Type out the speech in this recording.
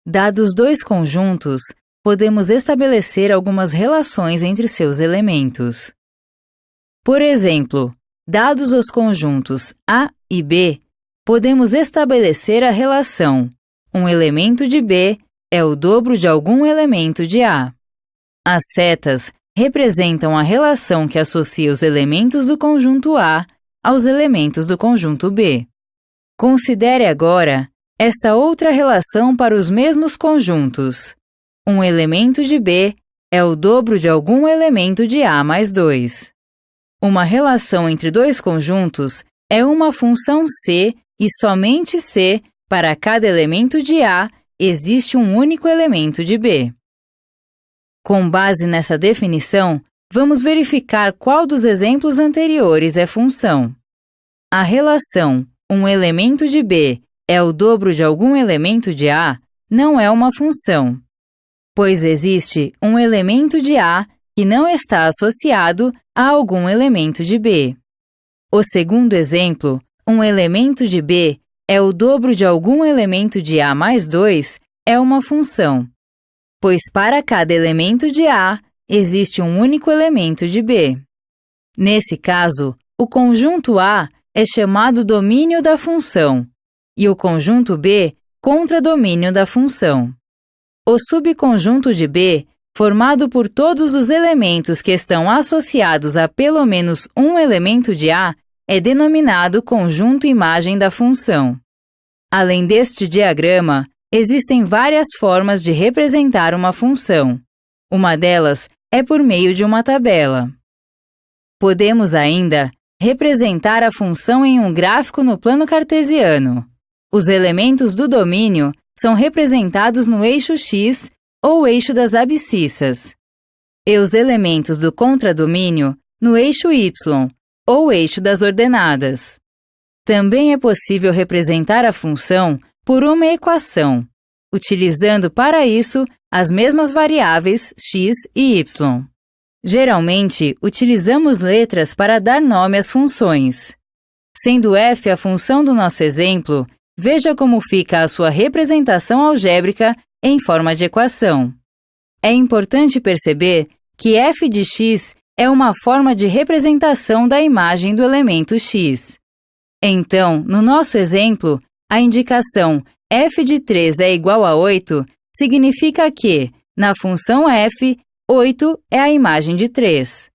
Dados dois conjuntos, podemos estabelecer algumas relações entre seus elementos. Por exemplo, dados os conjuntos A e B, podemos estabelecer a relação: um elemento de B é o dobro de algum elemento de A. As setas representam a relação que associa os elementos do conjunto A aos elementos do conjunto B. Considere agora esta outra relação para os mesmos conjuntos. Um elemento de B é o dobro de algum elemento de A mais 2. Uma relação entre dois conjuntos é uma função C e somente C para cada elemento de A existe um único elemento de B. Com base nessa definição, vamos verificar qual dos exemplos anteriores é função. A relação um elemento de B é o dobro de algum elemento de A não é uma função, pois existe um elemento de A que não está associado a algum elemento de B. O segundo exemplo, um elemento de B é o dobro de algum elemento de A mais 2, é uma função, pois para cada elemento de A existe um único elemento de B. Nesse caso, o conjunto A é chamado domínio da função e o conjunto B contradomínio da função. O subconjunto de B, formado por todos os elementos que estão associados a pelo menos um elemento de A, é denominado conjunto imagem da função. Além deste diagrama, existem várias formas de representar uma função. Uma delas é por meio de uma tabela. Podemos ainda representar a função em um gráfico no plano cartesiano. Os elementos do domínio são representados no eixo X ou eixo das abscissas, e os elementos do contradomínio no eixo Y ou eixo das ordenadas. Também é possível representar a função por uma equação, utilizando para isso as mesmas variáveis x e y. Geralmente, utilizamos letras para dar nome às funções. Sendo f a função do nosso exemplo, veja como fica a sua representação algébrica em forma de equação. É importante perceber que f de x é uma forma de representação da imagem do elemento x. Então, no nosso exemplo, a indicação f de 3 é igual a 8 significa que, na função f, 8 é a imagem de 3.